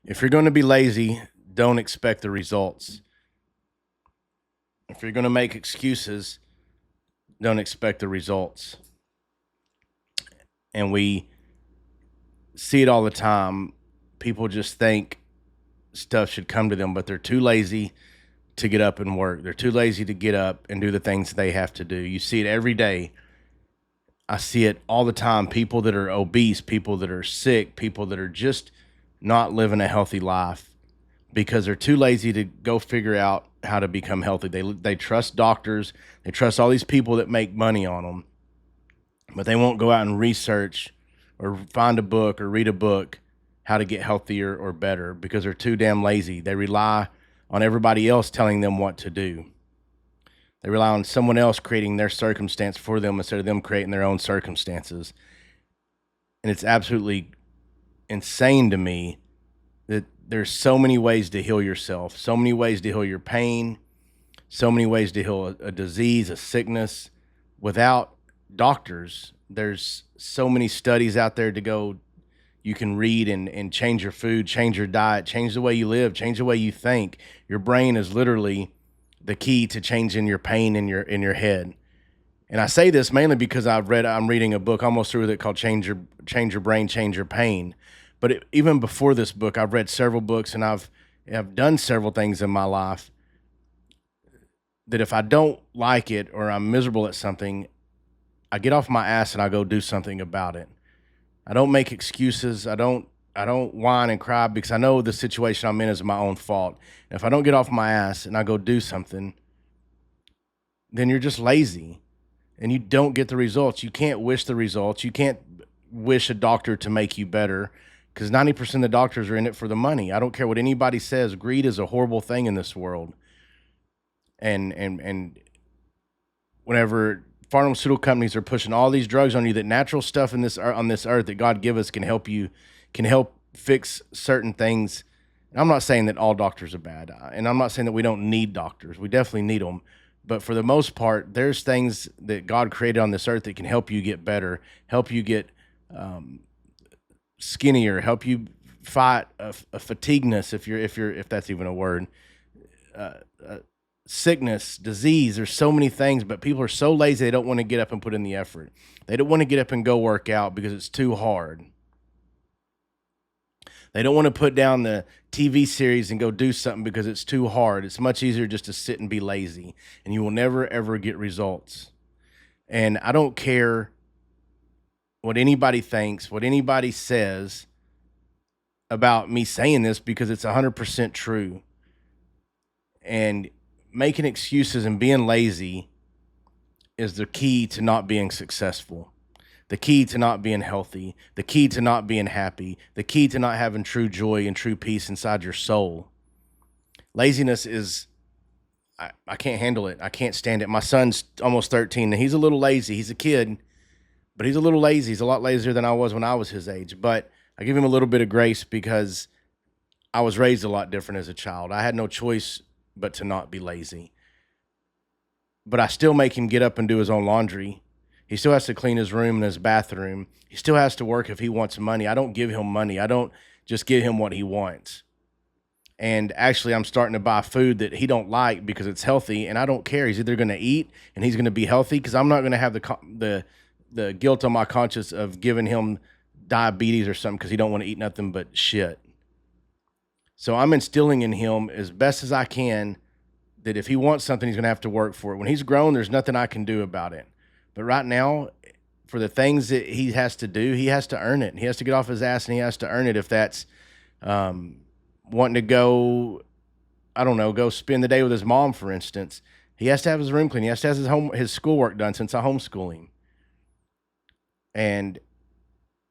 If you're going to be lazy, don't expect the results. If you're going to make excuses, don't expect the results. And we see it all the time. People just think stuff should come to them, but they're too lazy to get up and work. They're too lazy to get up and do the things they have to do. You see it every day. I see it all the time. People that are obese, people that are sick, people that are just not living a healthy life because they're too lazy to go figure out how to become healthy. They trust doctors, they trust all these people that make money on them, but they won't go out and research or find a book or read a book how to get healthier or better because they're too damn lazy. They rely on everybody else telling them what to do. They rely on someone else creating their circumstance for them instead of them creating their own circumstances. And it's absolutely insane to me that there's so many ways to heal yourself, so many ways to heal your pain, so many ways to heal a disease, a sickness without doctors. There's so many studies out there to go you can read and change your food, change your diet, change the way you live, change the way you think. Your brain is literally the key to changing your pain in your head. And I say this mainly because I'm reading a book almost through it called Change Your Brain, Change Your Pain. But even before this book, I've read several books and I've done several things in my life that if I don't like it or I'm miserable at something, I get off my ass and I go do something about it. I don't make excuses. I don't whine and cry because I know the situation I'm in is my own fault. And if I don't get off my ass and I go do something, then you're just lazy and you don't get the results. You can't wish the results. You can't wish a doctor to make you better because 90% of the doctors are in it for the money. I don't care what anybody says. Greed is a horrible thing in this world. And whenever pharmaceutical companies are pushing all these drugs on you, that natural stuff in this on this earth that God give us can help fix certain things. And I'm not saying that all doctors are bad, and I'm not saying that we don't need doctors. We definitely need them. But for the most part, there's things that God created on this earth that can help you get better, help you get um, skinnier, help you fight a fatigueness if that's even a word, uh, uh, sickness, disease. There's so many things, but people are so lazy they don't want to get up and put in the effort. They don't want to get up and go work out because it's too hard. They don't want to put down the TV series and go do something because it's too hard. It's much easier just to sit and be lazy, and you will never ever get results. And I don't care what anybody thinks, what anybody says about me saying this because it's 100% true. And making excuses and being lazy is the key to not being successful, the key to not being healthy, the key to not being happy, the key to not having true joy and true peace inside your soul. Laziness is, I can't handle it. I can't stand it. My son's almost 13 and he's a little lazy. He's a kid, but he's a little lazy. He's a lot lazier than I was when I was his age. But I give him a little bit of grace because I was raised a lot different as a child. I had no choice but to not be lazy. But I still make him get up and do his own laundry. He still has to clean his room and his bathroom. He still has to work if he wants money. I don't give him money. I don't just give him what he wants. And actually, I'm starting to buy food that he don't like because it's healthy, and I don't care. He's either going to eat and he's going to be healthy because I'm not going to have the guilt on my conscience of giving him diabetes or something because he don't want to eat nothing but shit. So I'm instilling in him as best as I can that if he wants something, he's going to have to work for it. When he's grown, there's nothing I can do about it. But right now, for the things that he has to do, he has to earn it. He has to get off his ass and he has to earn it. If that's um, wanting to go, I don't know, go spend the day with his mom, for instance, he has to have his room clean. He has to have his schoolwork done since I homeschool him. And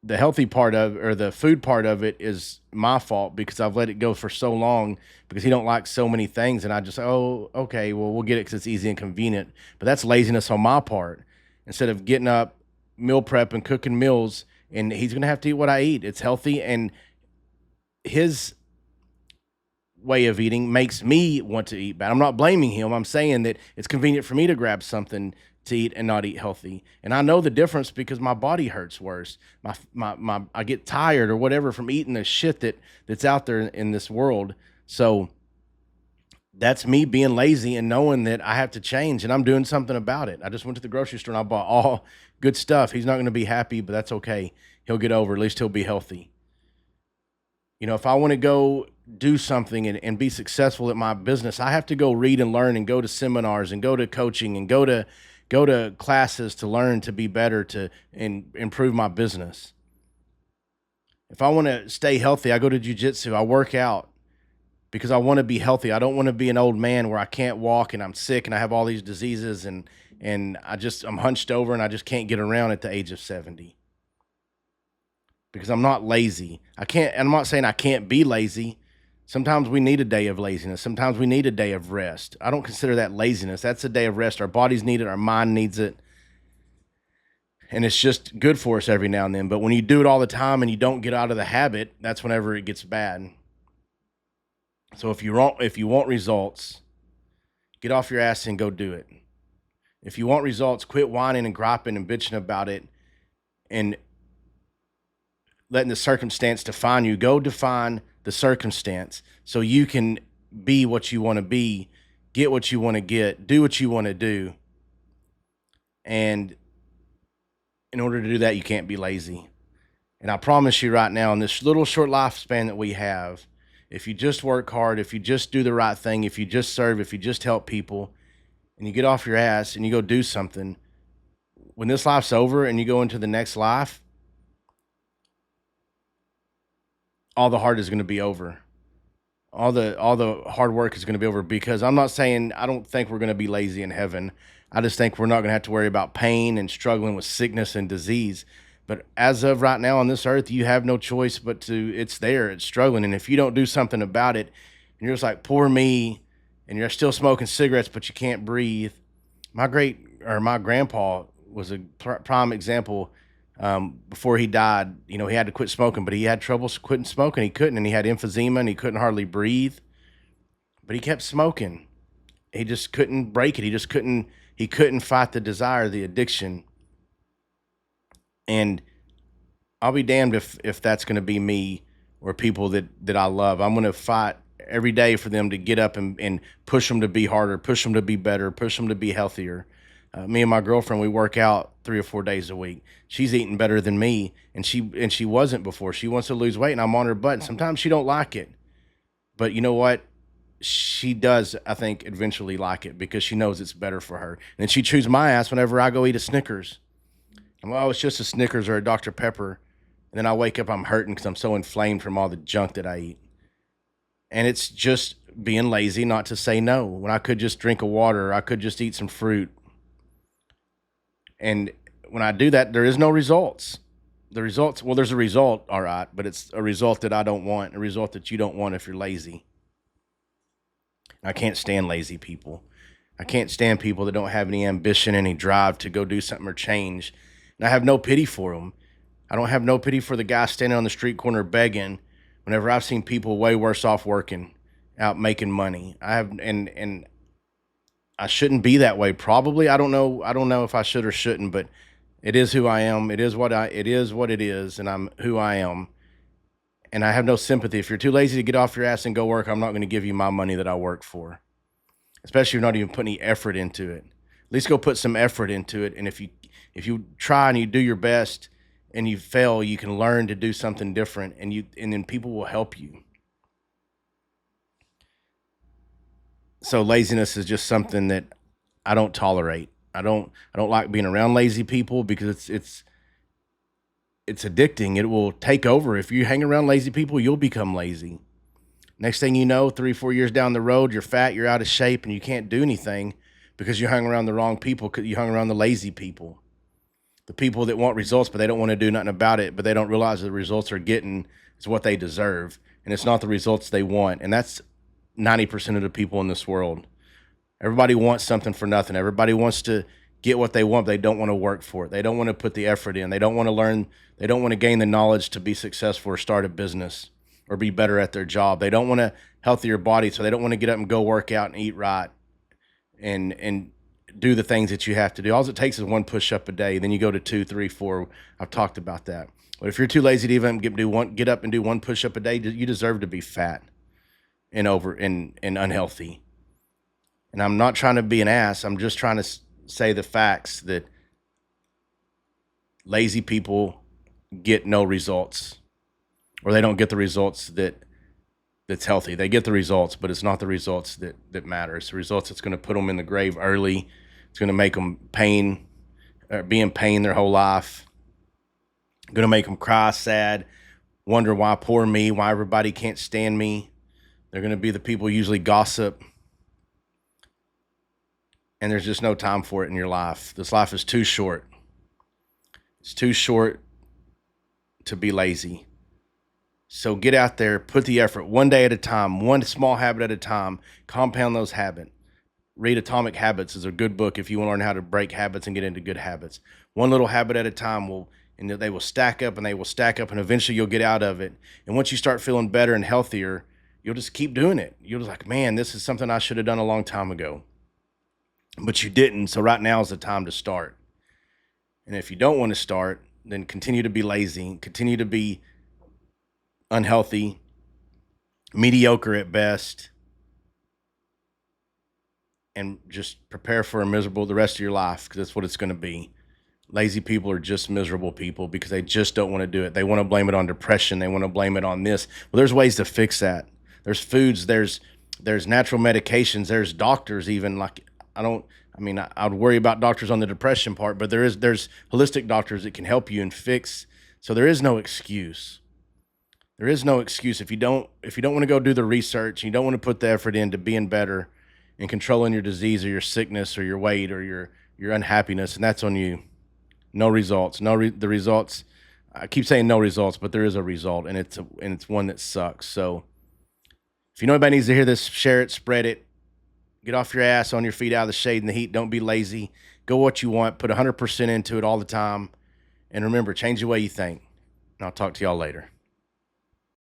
the healthy part of or the food part of it is my fault because I've let it go for so long because he don't like so many things and I just oh okay well we'll get it because it's easy and convenient, but that's laziness on my part. Instead of getting up, meal prep and cooking meals, and he's gonna have to eat what I eat. It's healthy, and his way of eating makes me want to eat bad. I'm not blaming him. I'm saying that it's convenient for me to grab something to eat and not eat healthy. And I know the difference because my body hurts worse. I get tired or whatever from eating the shit that's out there in this world. So that's me being lazy and knowing that I have to change and I'm doing something about it. I just went to the grocery store and I bought all good stuff. He's not going to be happy, but that's okay. He'll get over. At least he'll be healthy. If I want to go do something and be successful at my business, I have to go read and learn and go to seminars and go to coaching and go to classes to learn to be better to and improve my business. If I want to stay healthy, I go to jujitsu. I work out because I want to be healthy. I don't want to be an old man where I can't walk and I'm sick and I have all these diseases and I'm hunched over and I just can't get around at the age of 70 because I'm not lazy. I'm not saying I can't be lazy. Sometimes we need a day of laziness. Sometimes we need a day of rest. I don't consider that laziness. That's a day of rest. Our bodies need it. Our mind needs it. And it's just good for us every now and then. But when you do it all the time and you don't get out of the habit, that's whenever it gets bad. So if you want results, get off your ass and go do it. If you want results, quit whining and griping and bitching about it and letting the circumstance define you. Go define the circumstance so you can be what you want to be, get what you want to get, do what you want to do. And in order to do that, you can't be lazy. And I promise you right now, in this little short lifespan that we have, if you just work hard, if you just do the right thing, if you just serve, if you just help people, and you get off your ass and you go do something, when this life's over and you go into the next life, all the hard is going to be over. All the hard work is going to be over because I'm not saying I don't think we're going to be lazy in heaven. I just think we're not going to have to worry about pain and struggling with sickness and disease. But as of right now on this earth, you have no choice but it's there, it's struggling. And if you don't do something about it, and you're just like, poor me, and you're still smoking cigarettes, but you can't breathe. My grandpa was a prime example. Before he died, he had to quit smoking, but he had trouble quitting smoking. He couldn't, and he had emphysema and he couldn't hardly breathe, but he kept smoking. He just couldn't break it. He couldn't fight the desire, the addiction. And I'll be damned if that's going to be me or people that I love. I'm going to fight every day for them to get up and push them to be harder, push them to be better, push them to be healthier. Me and my girlfriend, we work out 3 or 4 days a week. She's eating better than me, and she wasn't before. She wants to lose weight, and I'm on her butt. And sometimes she don't like it, but you know what? She does, I think, eventually like it because she knows it's better for her. And she chews my ass whenever I go eat a Snickers. Well, it's just a Snickers or a Dr. Pepper. And then I wake up, I'm hurting because I'm so inflamed from all the junk that I eat. And it's just being lazy not to say no when I could just drink a water, or I could just eat some fruit. And when I do that, there is no results. Well, there's a result, all right, but it's a result that I don't want, a result that you don't want if you're lazy. I can't stand lazy people. I can't stand people that don't have any ambition, any drive to go do something or change. And I have no pity for them. I don't have no pity for the guy standing on the street corner begging whenever I've seen people way worse off working, out making money. And I shouldn't be that way. Probably. I don't know. I don't know if I should or shouldn't, but it is who I am. It is what it is. And I'm who I am. And I have no sympathy. If you're too lazy to get off your ass and go work, I'm not going to give you my money that I work for, especially if you're not even putting any effort into it. At least go put some effort into it. And if you try and you do your best and you fail, you can learn to do something different, and then people will help you. So laziness is just something that I don't tolerate. I don't like being around lazy people because it's addicting. It will take over. If you hang around lazy people, you'll become lazy. Next thing you know, 3, 4 years down the road, you're fat, you're out of shape, and you can't do anything because you hung around the wrong people. You hung around the lazy people, the people that want results, but they don't want to do nothing about it. But they don't realize the results they're getting is what they deserve, and it's not the results they want. And that's 90% of the people in this world. Everybody wants something for nothing. Everybody wants to get what they want. But they don't want to work for it. They don't want to put the effort in. They don't want to learn. They don't want to gain the knowledge to be successful or start a business or be better at their job. They don't want a healthier body, so they don't want to get up and go work out and eat right and do the things that you have to do. All it takes is one push up a day. Then you go to 2, 3, 4. I've talked about that. But if you're too lazy to even get up and do one push up a day, you deserve to be fat and unhealthy. And I'm not trying to be an ass. I'm just trying to say the facts that lazy people get no results, or they don't get the results that's healthy. They get the results, but it's not the results that matter. It's the results that's going to put them in the grave early. It's going to make them be in pain their whole life. Going to make them cry, sad, wonder why poor me, why everybody can't stand me. They're going to be the people who usually gossip. And there's just no time for it in your life. This life is too short. It's too short to be lazy. So get out there, put the effort one day at a time, one small habit at a time, compound those habits. Read Atomic Habits is a good book if you want to learn how to break habits and get into good habits. One little habit at a time they will stack up and eventually you'll get out of it. And once you start feeling better and healthier, you'll just keep doing it. You'll just like, man, this is something I should have done a long time ago. But you didn't, so right now is the time to start. And if you don't want to start, then continue to be lazy, continue to be unhealthy, mediocre at best, and just prepare for the rest of your life, because that's what it's going to be. Lazy people are just miserable people because they just don't want to do it. They want to blame it on depression. They want to blame it on this. Well, there's ways to fix that. There's foods, there's natural medications, there's doctors even. I'd worry about doctors on the depression part, but there's holistic doctors that can help you and fix. So there is no excuse. There is no excuse if you don't want to go do the research, and you don't want to put the effort into being better and controlling your disease or your sickness or your weight or your unhappiness, and that's on you. No results. The results. I keep saying no results, but there is a result, and it's one that sucks. So if you know anybody needs to hear this, share it, spread it. Get off your ass, on your feet, out of the shade and the heat. Don't be lazy. Go what you want. Put 100% into it all the time. And remember, change the way you think. And I'll talk to y'all later.